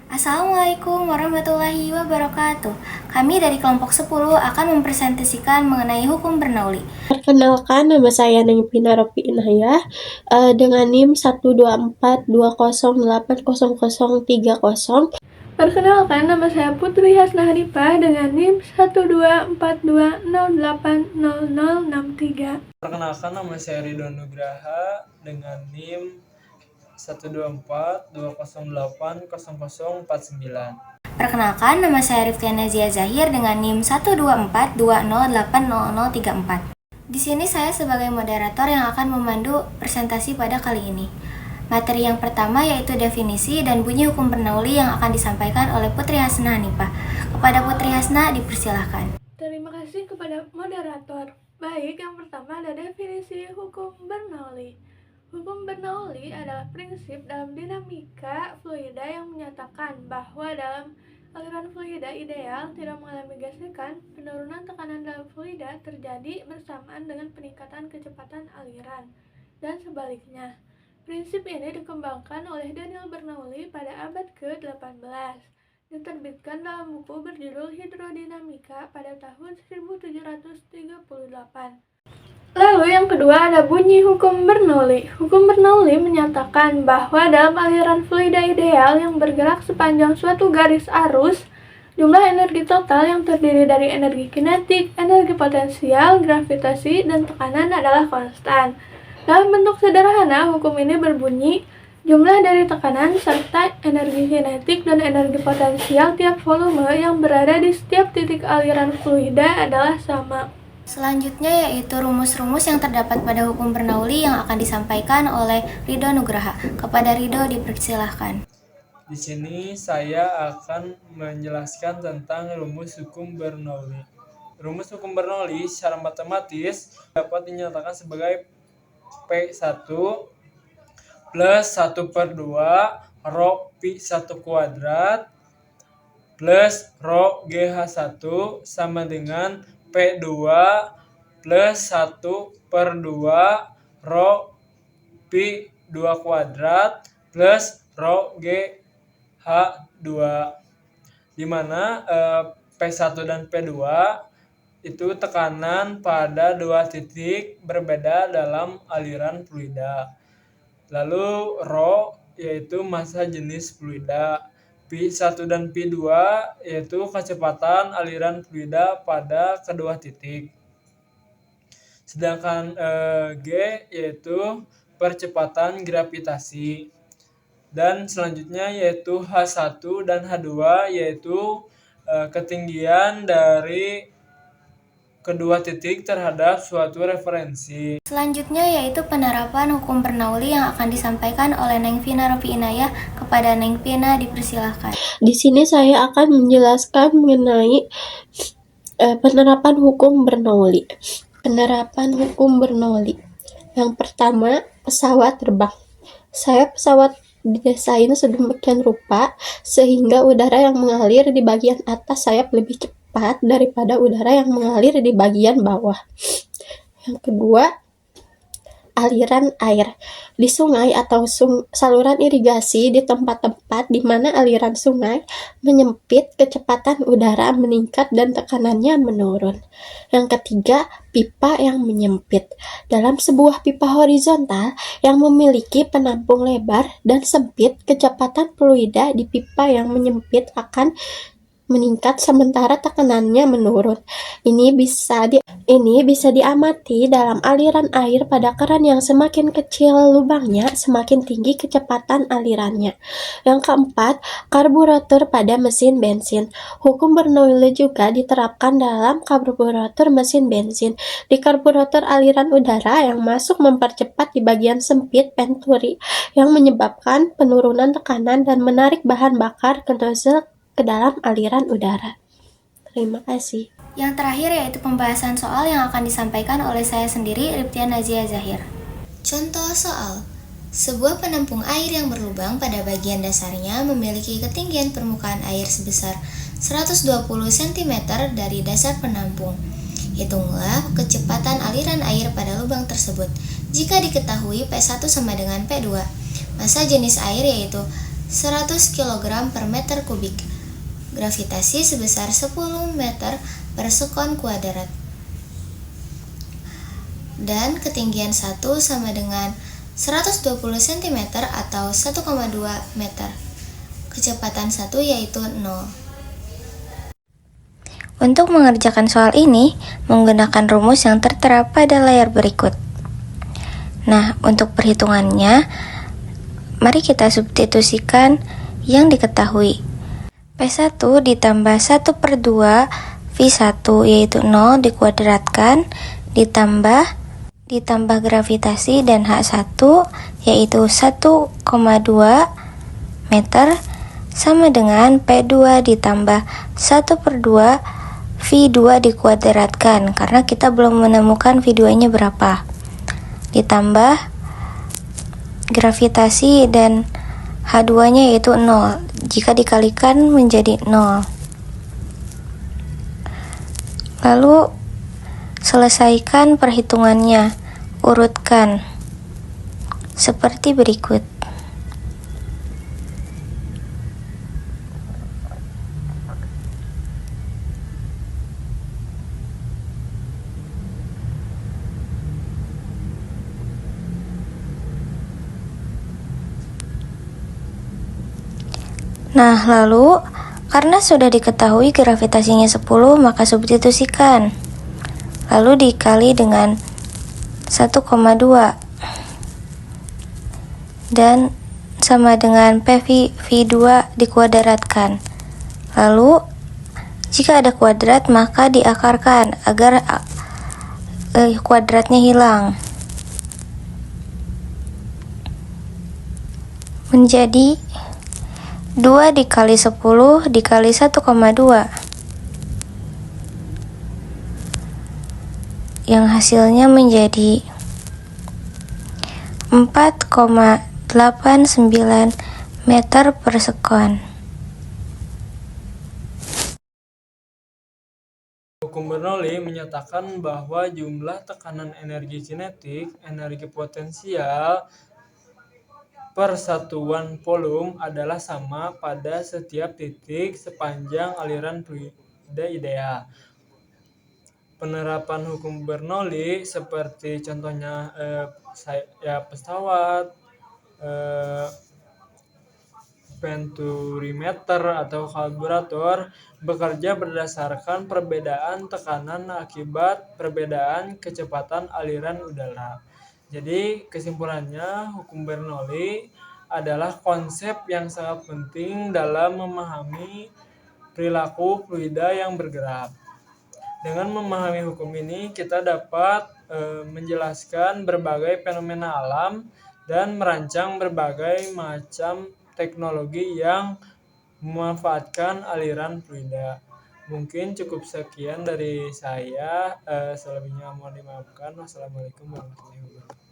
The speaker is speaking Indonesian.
Assalamualaikum warahmatullahi wabarakatuh. Kami dari kelompok 10 akan mempresentasikan mengenai hukum Bernoulli. Perkenalkan, nama saya Nengpina Ropi Inayah dengan NIM 12420080030. Perkenalkan, nama saya Putri Hasna Hanifah dengan NIM 12420080063. Perkenalkan, nama saya Ridho Nugraha dengan NIM 12420080049. Perkenalkan, nama saya Riftiana Zia Zahir dengan NIM 12420080034. Di sini saya sebagai moderator yang akan memandu presentasi pada kali ini. Materi yang pertama yaitu definisi dan bunyi hukum Bernoulli yang akan disampaikan oleh Putri Hasna Hanifah. Kepada Putri Hasna dipersilahkan. Terima kasih kepada moderator. Baik, yang pertama ada definisi hukum Bernoulli. Hukum Bernoulli adalah prinsip dalam dinamika fluida yang menyatakan bahwa dalam aliran fluida ideal tidak mengalami gesekan, penurunan tekanan dalam fluida terjadi bersamaan dengan peningkatan kecepatan aliran, dan sebaliknya. Prinsip ini dikembangkan oleh Daniel Bernoulli pada abad ke-18, diterbitkan dalam buku berjudul Hidrodinamika pada tahun 1738. Lalu yang kedua ada bunyi hukum Bernoulli. Hukum Bernoulli menyatakan bahwa dalam aliran fluida ideal yang bergerak sepanjang suatu garis arus, jumlah energi total yang terdiri dari energi kinetik, energi potensial, gravitasi, dan tekanan adalah konstan. Dalam bentuk sederhana, hukum ini berbunyi, jumlah dari tekanan serta energi kinetik dan energi potensial tiap volume yang berada di setiap titik aliran fluida adalah sama. Selanjutnya yaitu rumus-rumus yang terdapat pada hukum Bernoulli yang akan disampaikan oleh Ridho Nugraha. Kepada Ridho dipersilahkan. Di sini saya akan menjelaskan tentang rumus hukum Bernoulli. Rumus hukum Bernoulli secara matematis dapat dinyatakan sebagai P1 plus 1/2 rho pi 1 kuadrat plus rho GH1 sama dengan P2 plus 1/2 rho pi 2 kuadrat plus rho GH2, di mana P1 dan P2 itu tekanan pada dua titik berbeda dalam aliran fluida. Lalu rho yaitu massa jenis fluida. Pi1 dan Pi2 yaitu kecepatan aliran fluida pada kedua titik. Sedangkan G yaitu percepatan gravitasi. Dan selanjutnya yaitu H1 dan H2 yaitu ketinggian dari kedua titik terhadap suatu referensi. Selanjutnya yaitu penerapan hukum Bernoulli yang akan disampaikan oleh Nengpina Ropi Inayah. Kepada Nengpina dipersilahkan. Di sini saya akan menjelaskan mengenai penerapan hukum Bernoulli. Penerapan hukum Bernoulli. Yang pertama, pesawat terbang. Pesawat didesain sedemikian rupa sehingga udara yang mengalir di bagian atas sayap lebih cepat daripada udara yang mengalir di bagian bawah. Yang kedua, aliran air di sungai atau saluran irigasi di tempat-tempat di mana aliran sungai menyempit, kecepatan udara meningkat dan tekanannya menurun. Yang ketiga, pipa yang menyempit. Dalam sebuah pipa horizontal yang memiliki penampung lebar dan sempit, kecepatan fluida di pipa yang menyempit akan meningkat sementara tekanannya menurun. Ini bisa diamati dalam aliran air pada keran yang semakin kecil lubangnya, semakin tinggi kecepatan alirannya. Yang keempat, karburator pada mesin bensin. Hukum Bernoulli juga diterapkan dalam karburator mesin bensin. Di karburator aliran udara yang masuk mempercepat di bagian sempit venturi yang menyebabkan penurunan tekanan dan menarik bahan bakar ke nozzle ke dalam aliran udara. Terima kasih. Yang terakhir yaitu pembahasan soal yang akan disampaikan oleh saya sendiri, Riftiana Zia Zahir. Contoh soal. Sebuah penampung air yang berlubang pada bagian dasarnya memiliki ketinggian permukaan air sebesar 120 cm dari dasar penampung. Hitunglah kecepatan aliran air pada lubang tersebut. Jika diketahui P1 sama dengan P2, massa jenis air yaitu 100 kg per meter kubik. Gravitasi sebesar 10 meter per sekon kuadrat. Dan ketinggian 1 sama dengan 120 cm atau 1,2 meter. Kecepatan 1 yaitu 0. Untuk mengerjakan soal ini, menggunakan rumus yang tertera pada layar berikut. Nah, untuk perhitungannya, mari kita substitusikan yang diketahui. P1 ditambah 1 per 2 V1 yaitu 0 dikuadratkan, ditambah gravitasi dan H1 yaitu 1,2 meter sama dengan P2 ditambah 1 per 2 V2 dikuadratkan, karena kita belum menemukan V2 nya berapa, ditambah gravitasi dan H2 nya yaitu 0, jika dikalikan menjadi 0. Lalu selesaikan perhitungannya, urutkan seperti berikut. Nah, lalu karena sudah diketahui gravitasinya 10, maka substitusikan. Lalu dikali dengan 1,2 dan sama dengan PV2 dikuadratkan. Lalu jika ada kuadrat maka diakarkan agar kuadratnya hilang. Menjadi 2 dikali 10 dikali 1,2 yang hasilnya menjadi 4,89 meter per sekon. Hukum Bernoulli menyatakan bahwa jumlah tekanan energi kinetik, energi potensial, per satuan volume adalah sama pada setiap titik sepanjang aliran fluida ideal. Penerapan hukum Bernoulli seperti contohnya pesawat, venturimeter atau karburator bekerja berdasarkan perbedaan tekanan akibat perbedaan kecepatan aliran udara. Jadi kesimpulannya, hukum Bernoulli adalah konsep yang sangat penting dalam memahami perilaku fluida yang bergerak. Dengan memahami hukum ini, kita dapat menjelaskan berbagai fenomena alam dan merancang berbagai macam teknologi yang memanfaatkan aliran fluida. Mungkin cukup sekian dari saya. Selebihnya mohon dimaafkan. Wassalamualaikum warahmatullahi wabarakatuh.